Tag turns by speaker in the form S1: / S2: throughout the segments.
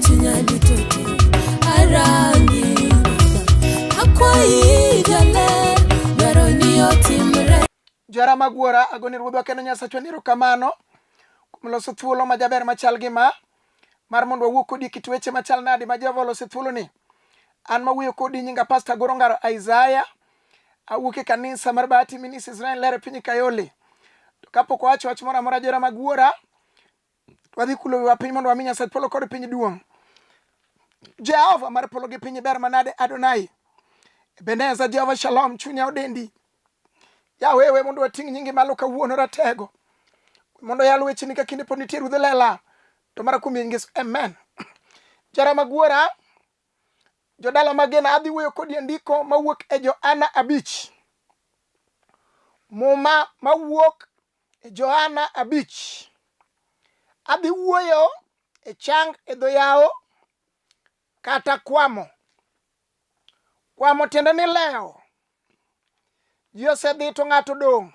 S1: chunya dutote arangi akwai jale dwaro ni otimre.
S2: Jara magwara agoni ruodhwa kendo Nyasacho niro kamano kumloso thuolo majaber machal gi mar mondo wawuo kodi kit weche machal nadi ma Jehova oloso thuolo ni. An mawuoyo kodi nyinga Pastor Gorongaro Isaiah, awuok e kanisa mar Bahati Ministries Israel lere piny Kayole. To kapok wacho wach moro amora jara magwara, wadhi kulo wa piny mondo wami Nyasaye polo kod piny duong'. Jehova mar polo gi piny ber manade Adonai. Ebeneza Jehova Shalom chunya odendi. Yawewe mondo wating' nyingi malo kawuono ratego. Mondo yalo weche ni kakinde pod nitie rudhe lela. To mara kuom Yesu amen. Jara magwara, jodala magena adhi wuoyo kodi ndiko mawuok e Johana 5. Muma mawuok e Johana 5. Adhi wuoyo e chang e dho yawo kata kwamo. Kwamo tiende ni leo. Ji osedhi to ng'ato dong'.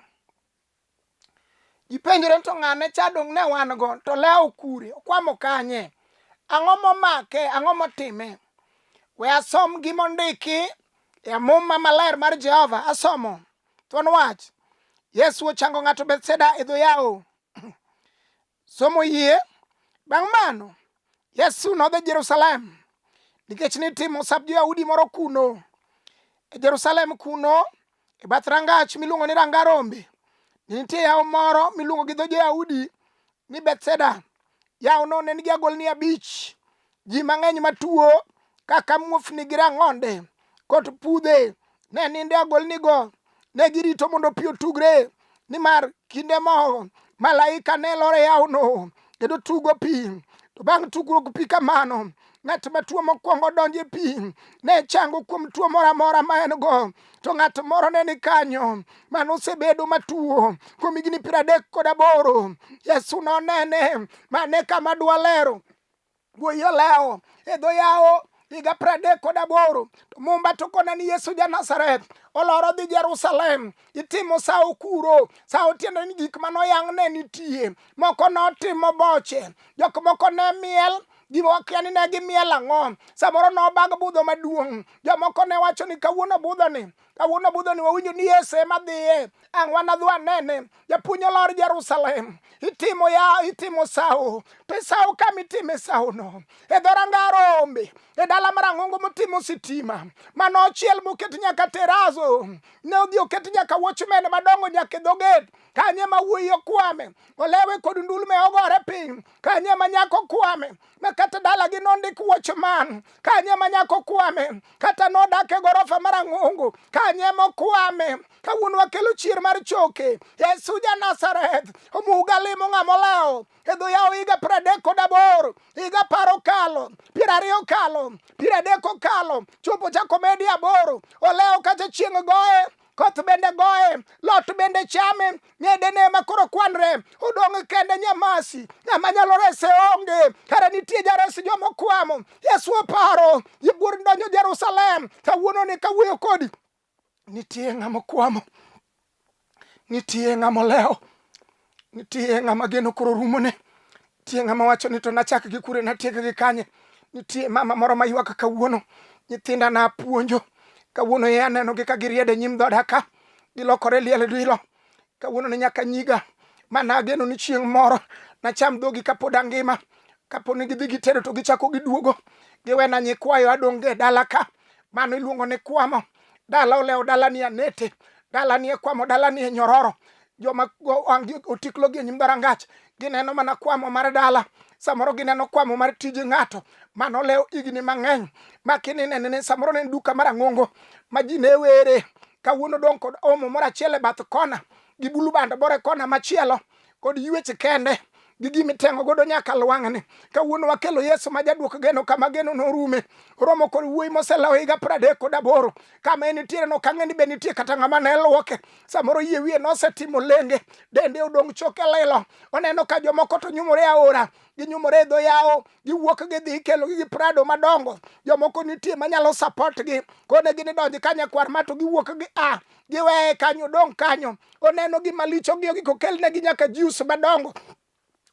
S2: Ji penjore to ng'ane cha dong' ne wan go to leo kure okwamo kanye. Ang'o momake, ang'o motime. We asom gimondiki e muma maler mar Jehova asomo. Thuon wach. Yesu ochango ng'ato Bethsaida e dho yawo. Somo yie. Bang' mano Yesu nodhi Jerusalem nikech nitimo sap jo-Yahudi moro kuno. E Jerusalem kuno e bath rangach miluongo ni Ranga Rombe. Nitie yawo moro miluongo gi dho jo-Yahudi ni Bethsaida. Yawo no ne nigi agolni 5. Ji mang'eny matuo kaka muofni gi rang'onde kod pudhe ne ninde agolni go. Ne girito mondo pi otugre nimar kinde mo malaika ne lore yawo no kendo tugo pi. To bang' tugruok pi kamano ng'at matuo mokwongo donjo e pi ne chango kuom tuo moro amora ma en go. To ng'at moro ne ni kanyo mano osebedo matuo kuom higni 38. Yesu nonene mane kama dwa lero. Wuoyo leo e dho yawo higa 38. To mumba to kona ni Yesu ja Nazareth oloro dhi Jerusalem. Itimo sawo kuro. Sawo tiende ni gik manoyang' ne nitie. Moko notimo boche. Jok moko ne miel. Gima kiani ne gimiel ang'o. Samoro nobag budho maduong'. Jomoko ne wacho ni kawuono budho ni wawinjo ni Yesu ema dhiye. Ang' wanadhi anene. Japuonj olor Jerusalem. Itimo sawo. To sawo kama itime sawo no. E dho Ranga Rombe. E dala marang'ongo motimo sitima. Mano ochiel moket nyaka terazo. Ne odhi oket nyaka watchmen madongo nyaka dho gate. Kanye ma wuoyi okwame. Olewe kod ndulme ogore piny. Kanye ma nyako kwame. Ma kata dala gi nondik watchman. Kanye ma nyako kwame. Kata nodak e gorofa marang'ongo. Kanye mo kwame. Kawuono wakelo chier mar choke. Yesu ja Nazareth. Omuga limo ng'amo leo. E dho yawo higa 38. Higa 10 kalo. 20 kalo. 30 kalo. Chopo chako medi 8. Oleo kata chieng' goye. Koth bende goye, lot bende chame, nyedene makoro kwanre, odong' kende nyamasi, ng'ama nyalo rese onge, kare nitie jaresi jomo kwamo. Yesu oparo, yibuor donjo Jerusalem, kawuono ni kawuoyo kodi. Nitie ng'ama kwamo, nitie ng'ama leo, nitie ng'ama geno koro rumone, nitie ng'ama wacho ni to nachak gi kure natiek gi kanye, nitie mama moro maywak kawuono, nyithinda na puonjo. Kawuono ye aneno gi ka giriede nyim dhoda ka. Gilokore liel dilo. Kawuono ni nyaka nyiga. Mana ageno ni chieng' moro. Nacham dhogi kapod angima. Kapo ni gidhi gitedo to gichako giduogo. Giwena nyikwayo adonge dala ka. Mano iluongo ni kwamo. Dala oleo dala ni anete. Dala ni kwamo. Dala ni nyororo. Joma otiklo gi nyim dharangach. Gineno mana kwamo mar dala. Samoro gineno kwamo mar tije ng'ato. Mano leo igni mang'eny. Makini nene samoro ne duka marang'ongo. Ma ji ne were. Kawuono dong' kod omo moro achiel e bath kona. Gi bulu bando bore kona machielo. Kod yueche kende. Gi gimi tengo godo nyaka lwang'ni. Kawuono wakelo Yesu ma jaduok geno kama geno norume. Oromo kod wuoyi moselawo higa 38. Kama entiere no kang'eni be nitie kata ng'ama ne luoke. Samoro yie wiye nosetimo lenge. Dende odong' choke lilo. Oneno ka jomoko to nyumore aora. Ginyumore e dho yawo. Giwuok gidhi kelo gi prado madongo. Jomoko nitie manyalo support gi. Kone gini donji kanya kwar mato giwuok gi giweye kanyo dong' kanyo. Oneno gi malicho gi kokelne gi nyaka juice madongo.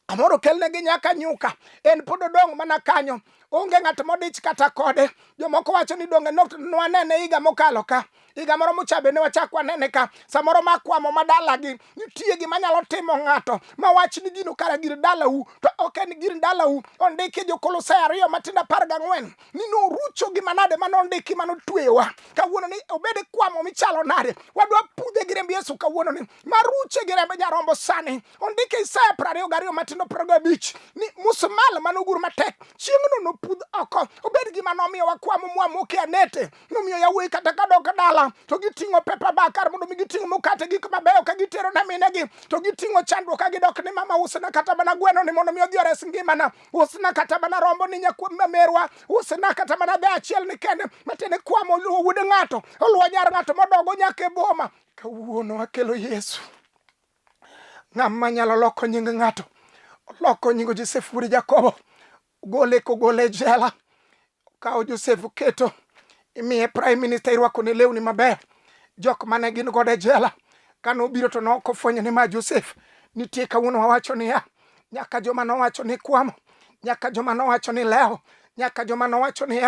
S2: Amoro kelne gi nyaka nyuka. En pod odong' mana kanyo. onge ng'at modich kata kode. Jomoko wacho ni donge nwanene higa mokalo ka, higa moro mochabe ne wachak wanene ka. Samoro makwamo madalagi nitie gima nyalo timo ng'ato ma wach ni gino kara gir dalau to ok en gir dalau. Ondiki Jo-Kolosai 2:14 ni norucho gima nade manondiki manotweyowa. Kawuono ni obed kwamo michalo nade, wadwa pudhe gi remb Yesu kawuono ni maruche gi remb Nyarombo sani. Ondiki Isaya 22:25 ni musmal manogur matek chieng'no nopudh oko. Obed gima nomiyo wakwamo mwamoke anete, nomiyo yawuoyi kata kadok dala to giting'o pepa bakar mondo mi giting'o mukate gik mabeyo ka gitero na minegi, to giting'o chandruok ka gidok ni mama usna kata mana gweno ni mondo mi odhi ores ngimana, usna kata mana rombo ni nyakwam merwa, usna kata mana dhe achiel ni kende matene kwamo wuod ng'ato, oluwo nyar ng'ato modogo nyaka e boma. Kawuono akelo Yesu, ng'ama nyalo loko nying ng'ato. Loko nying Joseph wuod Jakobo, kogole jela, kawo Joseph keto imiye prime minister, irwako ne lewni maber. Jok mane gin gode jela kano biro to nokofwenyo ni ma Joseph nitie. Kawuono wawacho ni nyaka joma nowacho ni kwamo, nyaka joma nowacho ni leo, nyaka joma nowacho ni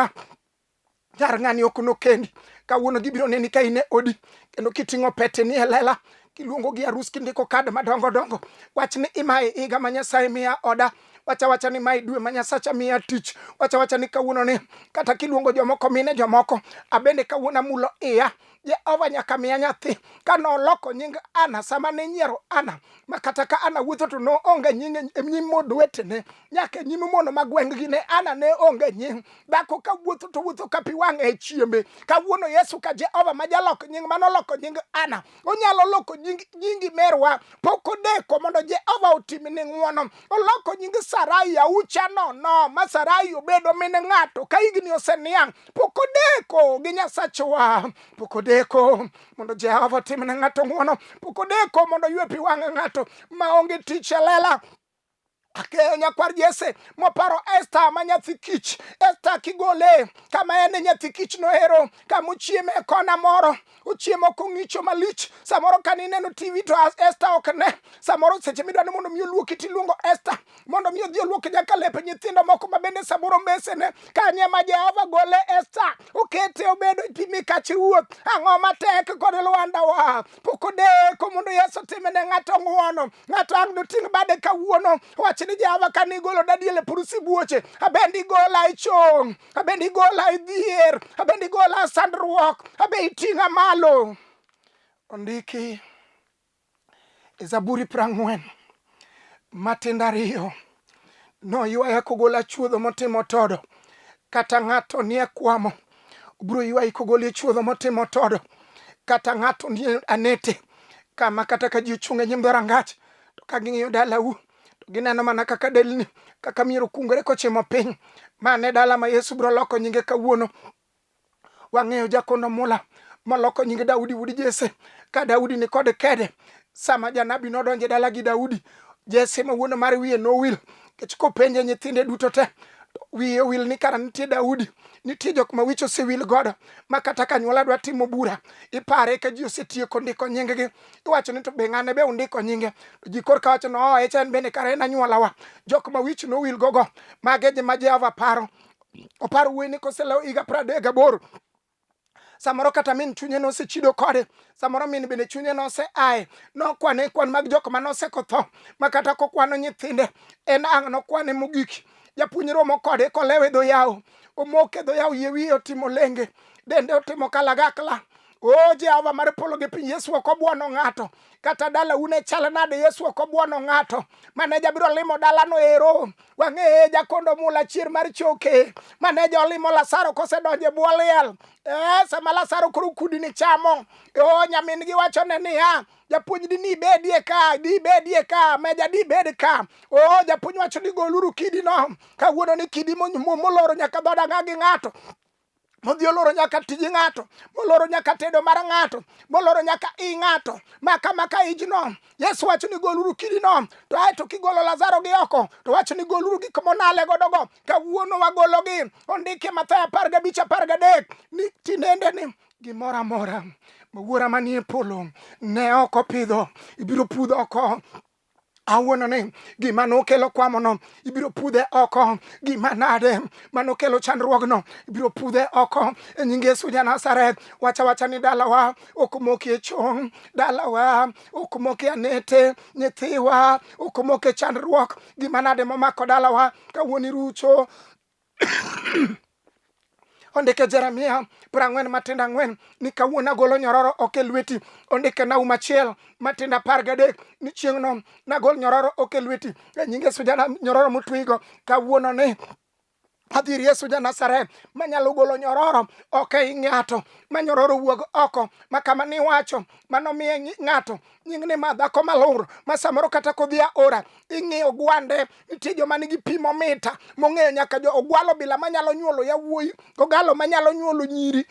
S2: jar ng'ani ok nokendi, kawuono gibiro neni ka ine odi kendo kiting'o pete ni elela, kiluongo gi arus, kindiko kad madongo dongo. Wach ni imaye higa ma Nyasaye miya oda, wacha ni mai dwe ma Nyasacha miya tich, wacha ni kawuono ni kata kiluongo jomoko mine jomoko, abende kawuono mulo iya Jehova nyaka miya nyathi. Kano loko nying Ana sama ne nyiero Ana, makata ka Ana wuotho to no onge nying nyim mod wetene, nyaka nyim mono magweng gi ne Ana ne onge nying. Dhako ka wuotho to wuotho ka pi wang'e chiembe. Kawuono Yesu ka Jehova ma jaloko nying manoloko nying Ana, onyalo loko nyingi merwa. Pok odeko mondo Jehova otimne ng'wono. Oloko nying Sarai aucha no ma Sarai obedo min ng'ato ka higni oseniang'. Pok odeko gi Nyasachwa, pok odeko mondo Jehova timne ng'ato ng'wono, pok odeko mondo ywe pi wang' ng'ato maonge tich elela. Akeyo nyakwar Jesse moparo Esther ma nyathi kich. Esther kigole kama en nyathi kich nohero kama ochieme kona moro, ochiemo kong'icho malich. Samoro kanineno TV to Esther ok ne, samoro seche midwani mondo mi oluoki tiluongo Esther mondo mi odhi oluoki nyaka lepe nyithindo moko ma bende samoro mbesene. Kanye ma Jehova gole Esther okete obedo pimi kach ruoth, ang'o matek kod Lwanda wa. Pok odeko mondo Yesu timne ng'ato ng'wono. Ng'ato ang' noting' bade kawuono wach ni Jehova kanigolo dadiele purusi buoche, abendi gola ichong, abendi gola idhier, abendi gola sandruok, abe iting'a malo. Ondiki e Zaburi 40 Matindo 2 no ywaya kogola chuodho motimo todo, kata ng'ato nie kwamo bro ywayi kogole chuodho motimo todo, kata ng'ato nie anete kama kata ka ji ochung'e nyim dhorangach to ka ging'iyo dalau to gineno mana kaka delni, kaka miero kungore kochimo piny. Mane dala ma Yesu bro loko nyinge kawuono. Wang'eyo jakono mula moloko nyinge Daudi wuod Jesse, ka Daudi ni kod kede sama janabi nodonje dala gi Daudi. Jesse ma wuono mar wiye nowil kech kopenje nyithinde duto te wiye wil ni kara nitie Daudi, nitie jok ma wicho osewil godo ma kata ka nyuola dwa timo bura ipare ka ji osetieko ndiko nyinggi. Iwacho ni to be ng'ane be undiko nyinge, to ji korka wacho no en bende kara en anyuolawa. Jok ma wich nowil gogo mage ma Jehova paro. Oparo wuoyini koselewo higa 38. Samoro kata min chunye nosechido kode, samoro min bende chunye noseaye, nokwane kwan mag jok manoseko tho, makata kokwano nyithinde en ang' nokwane mogik. Japuonjre omo kode kolewe dho yawo, omoke dho yawo, yie wiye otimo lenge, dende otimo kalagakla. O Jehova mar polo gi piny, Yesu ok obuono ng'ato, kata dala une chal nade, Yesu ok obuono ng'ato. Maneja biro limo dalano ero, wang'e jakondo mula chier mar choke. Maneja olimo Lazaro kosedonje bwo liel, sama Lazaro koro kudni chamo. O nyamin gi wachone niya, japuonj dini bedie ka, meja di bed ka. O japuonj wacho ni goluru kidi no, kawuono ni kidi moloro nyaka dhoda gi ng'ato. Modhi oloro nyaka tiji ng'ato, moloro nyaka tedo mar ng'ato, moloro nyaka i ng'ato, maka ijno. Yesu wacho ni goluru kidi no, to ae to kigolo Lazaro gi oko, to wacho ni goluru gik monale godogo, kawuono wagolo gi. Ondike Mathayo 15:13 ni tinende ni gimoro amora ma Wuora manie polo ne ok opidho, ibiro pudho oko. awuono ni gima nokelo kwamono ibiro pudhe oko, gima nade manokelo chandruogno ibiro pudhe oko e nying Yesu ja-Nazareth. Wacha ni dalawa ok mokie chong, dalawa ok mokie anete, nyithiwa ok mokie chandruok, gima nade momako dalawa kawuoni rucho. Ondike Jeremia 40:4 ni kawuono agolo nyororo ok e lweti. Ondike Naum 1:13 ni chieng'no nagol nyororo ok e lweti. E nying Yesu nyororo motwigo kawuono ni adhir Yesu ja-Nazareth manyalo golo nyororo ok e ng'ato, ma nyororo wuog oko, ma kama ni wacho manomiye ng'ato nying ni ma dhako malur, ma samoro kata kodhi aora ing'iyo gwande. Nitie joma nigi pi momita mong'eyo nyaka jo ogwalo bila manyalo nyuolo yawuoyi, ogalo manyalo nyuolo nyiri,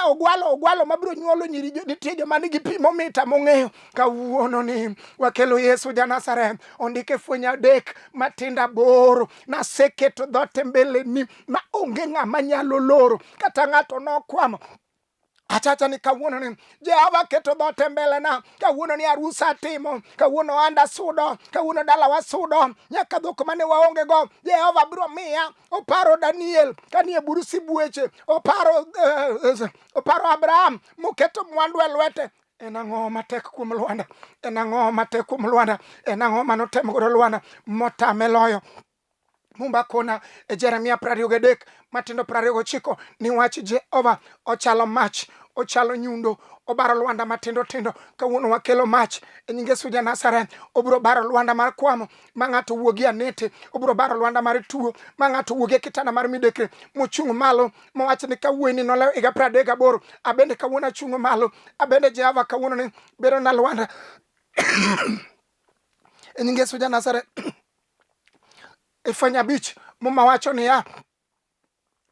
S2: ogwalo mabiro nyuolo nyiri. Nitie joma nigi pi momita mong'eyo. Kawuono ni wakelo Yesu ja-Nazareth. Ondike Fweny 3 matinda boro naseketo dhote mbele ni ma onge ng'ama nyalo loro kata ng'ato nokwamo. Achacha ni kawuono ni Jehova keto dhote mbele na. Kawuono ni arusa timo, kawuono anda sudo, kawuono dalawa sudo, nyaka dhok mane waonge go Jehova biro miya. Oparo Daniel kanie buru sibueche, oparo Abraham moketo mwandu e lwete. En ang'o matek kuom Lwanda? En ang'o matek kuom Lwanda? En ang'o manotemo godo Lwanda motame loyo? Mumba kona e Jeremia 23 matindo 29 ni wach Jehova ochalo mach, ochalo nyundo, obaro Lwanda matindo tindo. Kawuono wakelo mach e nying Yesu ja-Nazareth. Obiro baro Lwanda mar kwamo ma ng'ato wuogi anete, obiro baro Lwanda mar tuo ma ng'ato wuogi kitana mar midekre mochung' malo mowach ni kawuono nolewo 38. Abende kawuono achung' malo, abende Jehova kawuono ni bero na Lwanda e nying Yesu ja-Nazareth. E Fweny 5 muma wacho ni ya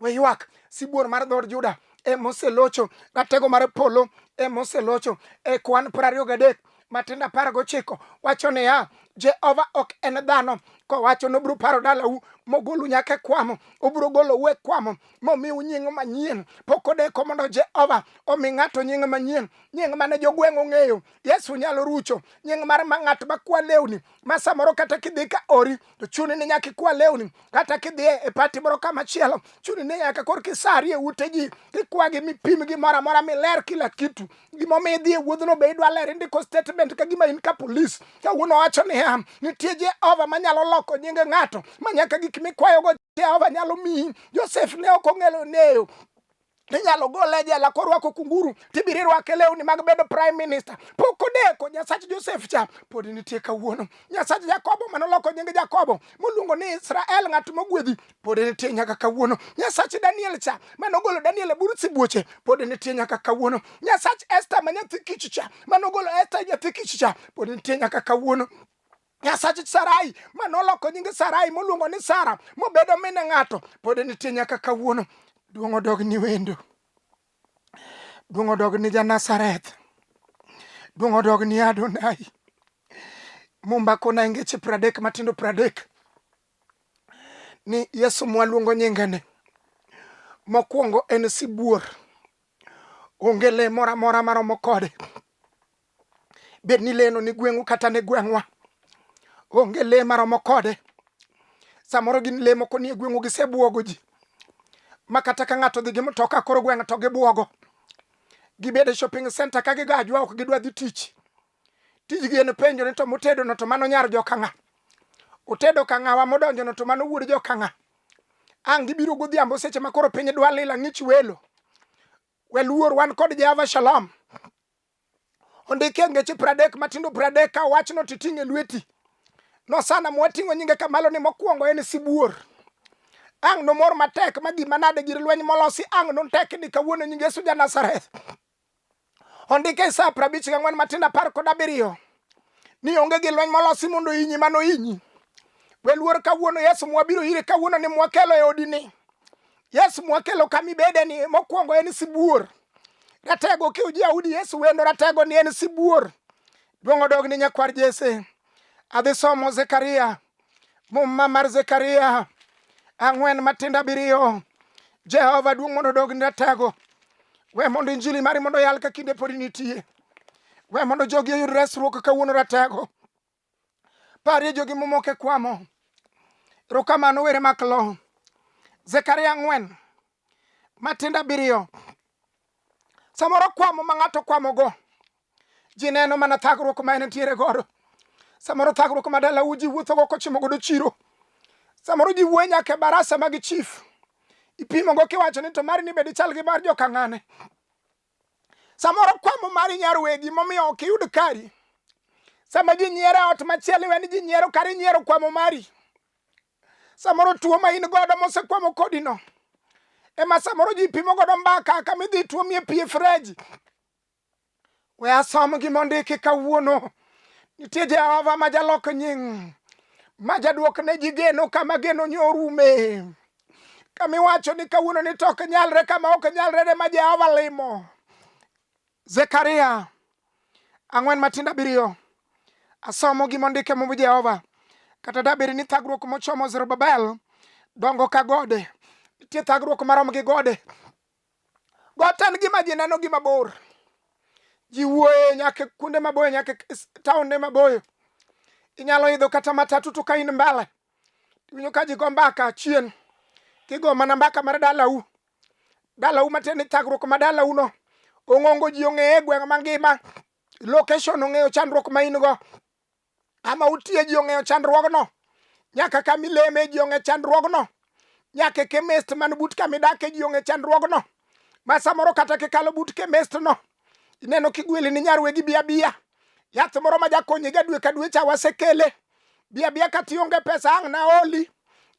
S2: we ywak sibuor mar dhod Juda moselocho, ratego mar polo moselocho. E Kwan 23 matinda 19 wacho ni ya Jehova ok en dhano kowacho nobiro paro dalau mogolu nyaka kwamo, obiro golo we kwamo momiu nying manyien. Pok odeko mondo Jehova omi ng'ato nying manyien, nying mane jogweng' ong'eyo. Yesu nyalo rucho nying mar ng'at makwa lewni, ma samoro kata kidhi ka ori to chuni ni nyaka ikwa lewni, kata kidhi e pati moro kamachielo chuni ni nyaka kor kisari e ute ji ikwagi mipim gi mora mora miler kila kitu. Gimomiyo idhi e wuodhno be idwa ler, indiko statement ka gima in ka polis. Kawuono wacho ni nitie Jehova manyalo loko nying ng'ato, ma nyaka gik mikwayogo Jehova nyalo miyi. Joseph ne ok ong'eyo neyo inyalo gole jela korwako kunguru tibiri rwake lewni mag bedo prime minister. Pok odeko Nyasach Joseph cha pod nitie kawuono. Nyasach Jakobo manoloko nying Jakobo moluongo ni Israel, ng'at mogwedhi, pod nitie nyaka kawuono. Nyasach Daniel cha manogolo Daniel e buru sibuoche pod nitie nyaka kawuono. Nyasach Esther ma nyathi kich cha manogolo Esther nyathi kich cha pod nitie nyaka kawuono. Nyasach Sarai manoloko nying Sarai moluongo ni Sara mobedo mine ng'ato pod nitie nyaka kawuono. Duong' odog ni wendo, duong' odog ni ja-Nazareth, duong' odog ni Adonai. Mumba kona Ngeche 30 matindo 30 ni Yesu mwaluongo nyingene mokwongo en sibuor, onge le mora mora maromo kode. Bed ni leno ni gweng'u kata ni gweng'wa, onge le maromo kode. Samoro gin le moko ni gweng'u gisebuogo ji, makata ka ng'ato dhi gi mtoka koro gweng' to gibuogo. Gibede shopping center ka gigajwa ok gidwa dhi tich. Tijgi en penjo ni to motedo no to mano nyar joka ng'a? Otedo ka ng'awa modonjo no to mano wuod joka ng'a? Ang' gibiro godhiambo seche ma koro piny dwa lila ng'ich welo. Weluor wan kod Jehova Shalom. Ondike Ngeche 30 matindo 30 ka wachno titing'e lweti. No sana mwating'o nyinge kamalo ni mokwongo en sibuor. Ang' no mor matek ma gima nade gir lweny molosi ang' no tek ni kawuono nying Yesu ja-Nazareth. Ondike Isaya 54 matinda 17 ni onge gi lweny molosi mondo inyi mano inyi. Weluor kawuono Yesu mwabiro ire kawuono ni mwakelo e odini. Yesu mwakelo kamibede ni mokwongo en sibuor. Ratego kiuji audi Yesu wendo ratego ni en sibuor. Duong' odog ni nyakwar Jesse. Adhi somo Zekaria, muma mar Zekaria 4 matinda 7. Jehova duong' mondo odog ni ratego. We mondo injili mari mondo yal ka kinde pod nitie. We mondo jogi oyud resruok kawuono ratego. Pari jogi momoke kwamo. Rokamano were maklo. Zekaria 4 Matinda 7. Samoro kwamo mangato kwamo go. Jineno mana thagruok ma entiere godo. Samoro thagruok madala uji wuotho go kochimo godo chiro. Samoro ji wuonya ke barasa mag chief. Ipimo go kiwacho ni to mari ni bedi chal gi bar joka ng'ane. Samoro kwamo mari nyarwegi momiyo ok yud kari. Sama ji nyiero ot machielo weni ji nyiero kari nyiero kwamo mari. Samoro tuo ma in godo mose kwamo kodino. Ema samoro ji pimo godo mbaka kama idhi tuo mie pie freji. We asom gi mondiki kawuono. Nitie Jehova ma jalok nying. Ma jaduok ne ji geno kama geno nyorume. Kami wacho ni kawuono ni tok nyalre kama ok nyalre de ma Jehova limo. Zekaria 4 Matinda 7. Asomo gi mondike mo Jehova. Kata dabiri ni thagruok mochomo Zerubabel dongo ka gode. Nitie thagruok marom gi gode. Gotan gima ji neno gima bor. Ji wuoye nyaka kunde maboyo nyaka taonde maboyo. Inyalo idho kata matatu to ka in mbele. Winyo ka ji go mbaka chien. Kigo mana mbaka mar dalau. Dalau mateni thagruok ma dalau no. Ongongo ji ong'e gweng' mangima. Location ong'eyo chandruok ma in go. Ama utie ji ong'eyo chandruogno. Nyaka kamileme ji ong'e chandruogno. Nyaka kemest man but kamidake ji ong'e chandruogno. Ma samoro kata kikalo but kemest no. Ineno kigwili ni nyarwegi biya. Yath moro ma jakonyi ga dwe ka dwe cha wasekele. Biya ka tionge pesa ang' na oli.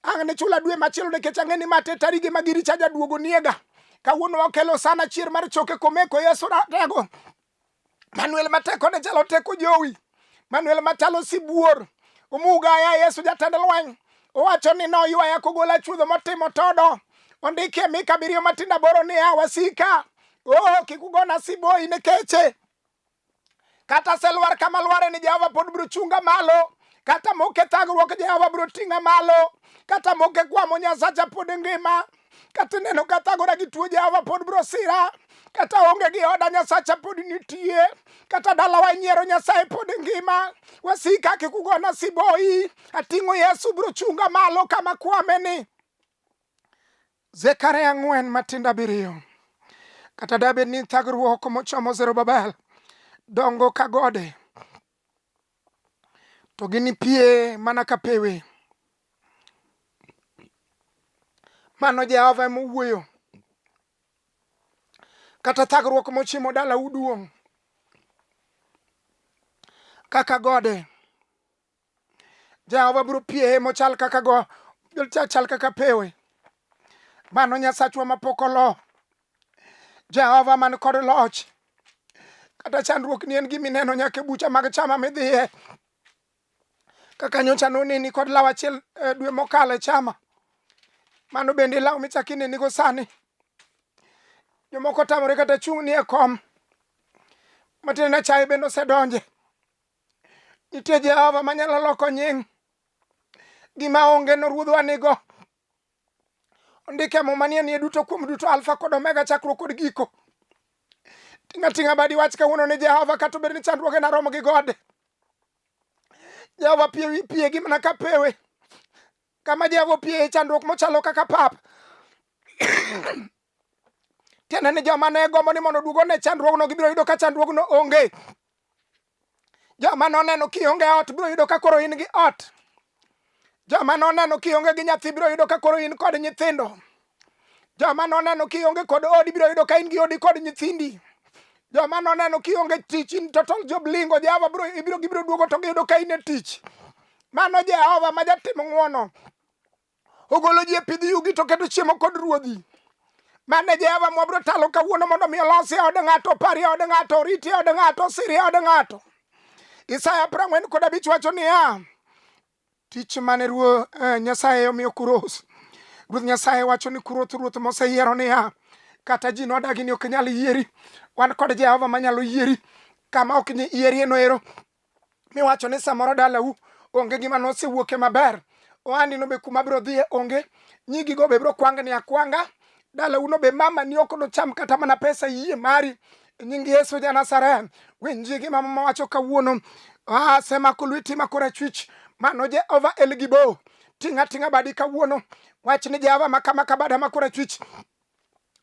S2: Ang' ni chula dwe machielo nikech ang'eni mate tarige magiri cha jaduogo niega. Kawuono wakelo sana chier mar choke komeko Yesu ratego. Manuel mateko ne chalo teko jowi. Manuel matalo sibuor. Umuga ya Yesu jatend lweny. Owacho ni no yuaya kogola chuodho motimo todo. Ondike Mika 7 Matinda 8 ni wasika. Kikugona siboi nekeche. Kata selwar kama lware ni Jehova pod biro chunga malo. Kata moke thagruok Jehova biro ting'a malo. Kata moke kwamo Nyasacha pod ngima. Kata neno kathagora gi tuo Jehova pod biro sira. Kata onge gi oda Nyasacha pod nitie. Kata dalawa nyiero Nyasaye pod ngima. Wasika kikugona siboi. Ating'o Yesu biro chunga malo kama kwameni. Zekaria 4 Matinda 7. Kata dabe ni thagruok mochomo Zerubabel dongo ka gode. To gini pie mana ka pewe. Mano Jehova mowuoyo. Kata thagruok mochimo dala uduong'. Kaka gode. Jehova biro pie mochal kaka go. Chal kaka pewe. Mano Nyasachwa mapokolo. Jehova man kod loch. Kata chandruok ni en gimi neno nyaka bucha mag chama midhiye. Kaka nyocha noneni kod law achiel dwe mokale chama. Mano bende law michakine nigo sani. Jomoko tamore kata chung' ni e kom. Matine na chaye bende osedonje. Nitie Jehova manyalo loko nying. Gima onge no ruodhwa nigo. Ondike mo manie ni duto kuom duto alfa kod omega chakruok kod giko. Tinga badi wach kawuono ni Jehova kata bed ni chandruoge na romo gi gode. Jehova pie gi mana ka pewe. Kama Jehova pie chandruok mochalo kaka pap. Tiende ni joma ne gombo ni mondo duogo ne chandruogno gibiro yudo ka chandruogno onge. Joma noneno kionge ot biro yudo ka koro in gi ot. Joma noneno kionge gi nyathi biro yudo ka koro in kod nyithindo. Joma noneno kionge kod odi biro yudo ka in gi odi kod nyithindi. Joma noneno kionge tich in total job lingo Jehova gibiro duogo to giyudo ka in e tich. Mano Jehova ma jatimo ng'wono. Ogolo ji e pidh yugi to keto chiemo kod ruodhi. Mane Jehova mwabiro talo kawuono mondo mi olosi od ng'ato, pari od ng'ato, riti od ng'ato, siri od ng'ato. Isaya 45 wacho niya. Tich mane Nyasaye omiyo Kuros. Ruoth Nyasaye wacho ni ruoth moseyiero niya. Kata ji nodagi ni ok nyal yieri. Wan kod Jehova manyalo yieri. Kama ok ni yieri no ero. Miwacho ni samoro dalau onge gima nosewuoke maber. Oandi no be kuma biro dhiye onge. Nyigi go be biro kwangni akwanga. Dalau no be mama ni ok no cham kata mana pesa yie mari. nying Yesu Janasare. Winji gima mama wacho kawuono. Sema kulwiti makora chwich. Mano Jehova Elgibo. Tinga badi kawuono. Wach ni Jehova makama kabada makora chwich.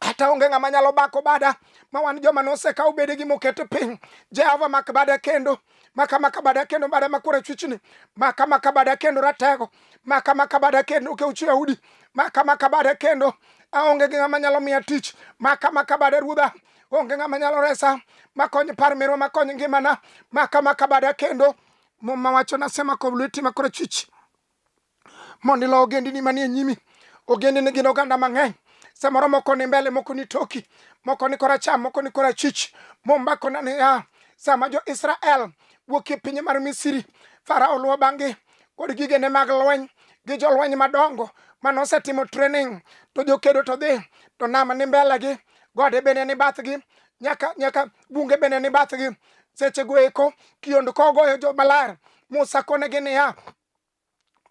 S2: Hata onge ng'ama nyalo bako bada ma wan joma noseka ubede gi moketo piny. Jehova makbada kendo makabada kendo bada makora chwichni makabada kendo ratego makabada kendo ke uchi audi makabada kendo aonge gi ng'ama nyalo miya tich makabada ruodha onge ng'ama nyalo resa makony par mirwa makony ngimana makabada kendo mama wacho nasema ko lweti makora chwich mondo ilo ogendini manie nyimi ogendini gin oganda mang'eny samoro moko ni mbele moko ni toki moko ni koracham moko ni korachich mombako nani ya sama jo Israel wuokie piny mar Misri Farao luwo bang'gi kod gigene mag lweny gi jolweny madongo manosetimo training to jokedo to dhi to nama ni mbele gi gode bende ni bathgi nyaka bunge bende ni bathgi seche go eko kiondko ogoyo jo maler Musa konegi niya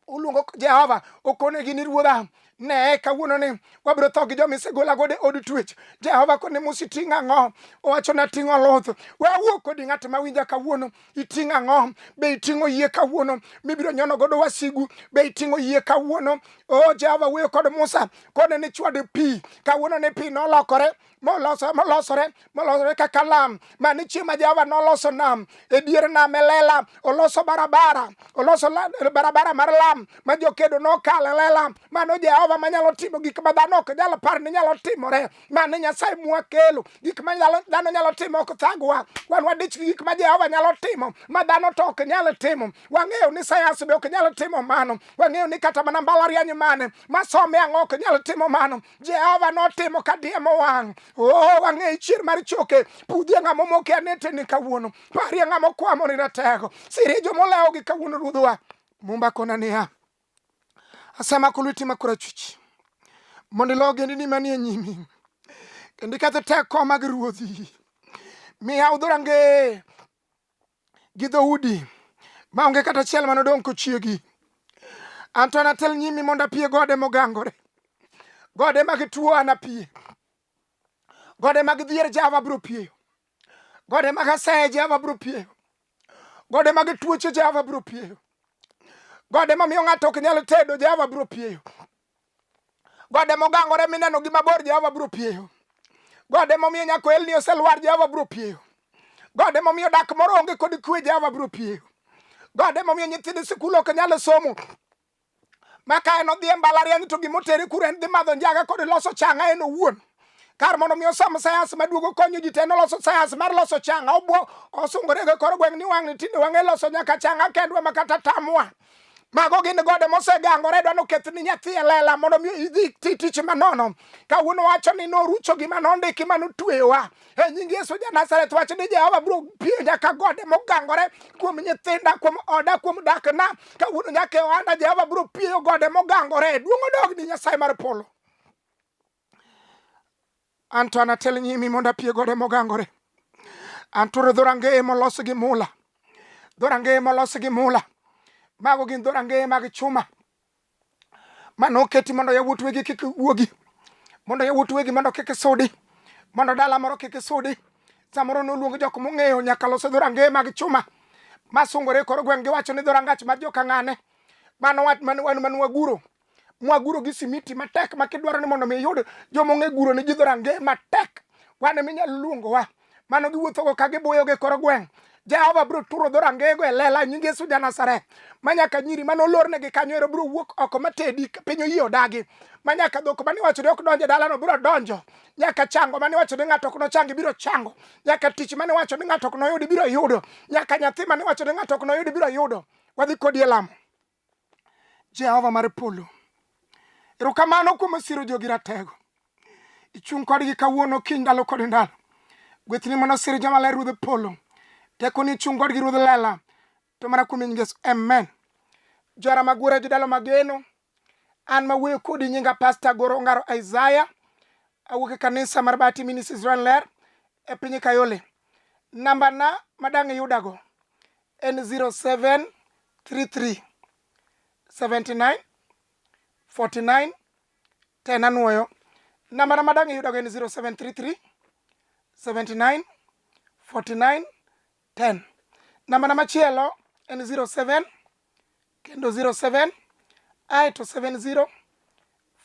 S2: uluongo Jehova okonegi ni ruodha ne kawuono ni wabiro tho gi joma isegola gode od twech. Jehova kone Musa iting'o ang'o? Owacho na ting'o luth. We awuo kodi ng'at mawinja kawuono iting'o ang'o? Be iting'o yie kawuono mibiro nyono godo wasigu? Be iting'o yie kawuono? Jehova wuoyo kod Musa kone ni chwad pi. Kawuono ni pi nolokore molosore kaka lam mani chiema Jehova noloso nam e dier nam lela oloso barabara mar lam ma jokedo nokale lela mano Jehova manyalo timo gik ma dhano ok nyalo par ni nyalo timore mano Nyasaye mwakelo gik ma dhano nyalo timo ok thagwa wan wadich gik ma Jehova nyalo timo ma dhano to ok nyalo timo wang'eyo ni sayans be ok nyalo timo mano wang'eyo ni kata mana mbalariany mane masome ang'o ok nyalo timo mano Jehova notimo kadiemo wang' wang'e chier mar choke pudhi ng'amo moke anete ni kawuono pari ng'amo kwamo ni ratego siri jo molewo gi kawuono ruodhwa mumba kona niya asema kulwiti makora chwich mondo ilo ogendini manie nyimi kendo iketho teko mag ruodhi miya udhorange gi dhoudi maonge kata achiel manodong' kochiegi anto anatel nyimi mondo apie gode mogangore gode mag tuo anapie gode mag dhier Jehova biro pieyo gode mag aseye Jehova biro pieyo gode mag tuoche Jehova biro pieyo gode mamiyo ng'ato ok nyal tedo Jehova biro pieyo gode mogangore mineno gi mabor Jehova biro pieyo gode mamiyo nyako elni oselwar Jehova biro pieyo gode mamiyo dak moro onge kod kwe Jehova biro pieyo gode mamiyo nyithind sikul ok nyal somo maka en odhi e mbalariany to gimotere kure en dhi madho njaga kod loso chang'a en owuon kar mondo mi osom sayans maduogo konyo ji te noloso sayans mar loso chang'a obuo osungore go kor gweng' ni wang'ni tinde wang'e loso nyaka chang'a kendwa makata tamwa mago gin gode mosegangore dwano keth ni nyathi e lela mondo mi idhi tich manono kawuono wacho ni norucho gima nondiki manotweyowa e nying Yesu Janasareth wacho ni Jehova biro piyo nyaka gode mogangore kuom nyithinda kuom oda kuom dakna kawuono nyaka e ohanda Jehova biro piyo gode mogangore duong' odog ni Nyasaye mar polo anto anatel nyimi mondo apie gode mogangore anto dhorangeye molos gi mula dhorangeye molos gi mula mago gin dhorangeye mag chuma manoketi mondo yawuot wegi kik wuogi mondo yawuot wegi mondo kik sudi mondo dala moro kik sudi samoro noluongo jok mong'eyo nyaka loso dhorangeye mag chuma masungore kor gweng' giwacho ni dhorangach mar joka ng'ane mano mwaguro gi simiti matek makidwaro ni mondo mi yud jomong'e guro ni ji dhorangeye matek wane minyalo luongowa mano giwuothogo ka gibuyo gi kor gweng' Jehova biro turo dhorangeye go e lela nying Yesu Janasareth manyaka nyiri manolornegi kanyo ero biro wuok oko matedi piny oyie odagi manyaka dhok mani wacho ni ok donjo e dalano biro donjo nyaka chango mani wacho ni ng'ato ok nochangi biro chango nyaka tich mani wacho ni ng'ato ok noyudi biro yudo nyaka nyathi mani wacho ni ng'ato ok noyudi biro yudo wadhi kodi e lamo Jehova mar polo erokamano kuom siro jogi ratego ichung' kodgi kawuono kiny ndalo kod ndalo gwethni mondo sir jomaler ruodh polo tekoni ichung' kodgi ruodh lela to mana kuom nying Yesu amen jora magwore jodalo mageno an mawuoyo kodi nyinga Pastor Goro Ongaro Isaiah awuok e kanisa mar Bati Ministries Israel Ler e piny Kayole namba na madang' yudago en 0733 79 49 10 anuoyo namba na madang' yudago en 0733 79 49 10. Namba machielo en 07 kendo 07 ae to 70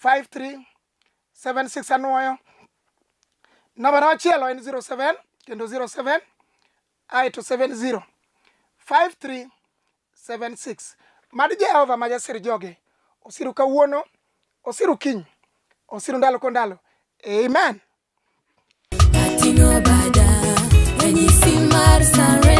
S2: 53 76 anuoyo. Namba machielo en 07 kendo 07 ae to 70 53 76. Mad Jehova ma jasir joge osiru kawuono, osiru kiny, osiru ndalo kondalo. Amen.
S1: Ating'o bada ranyisi mar sare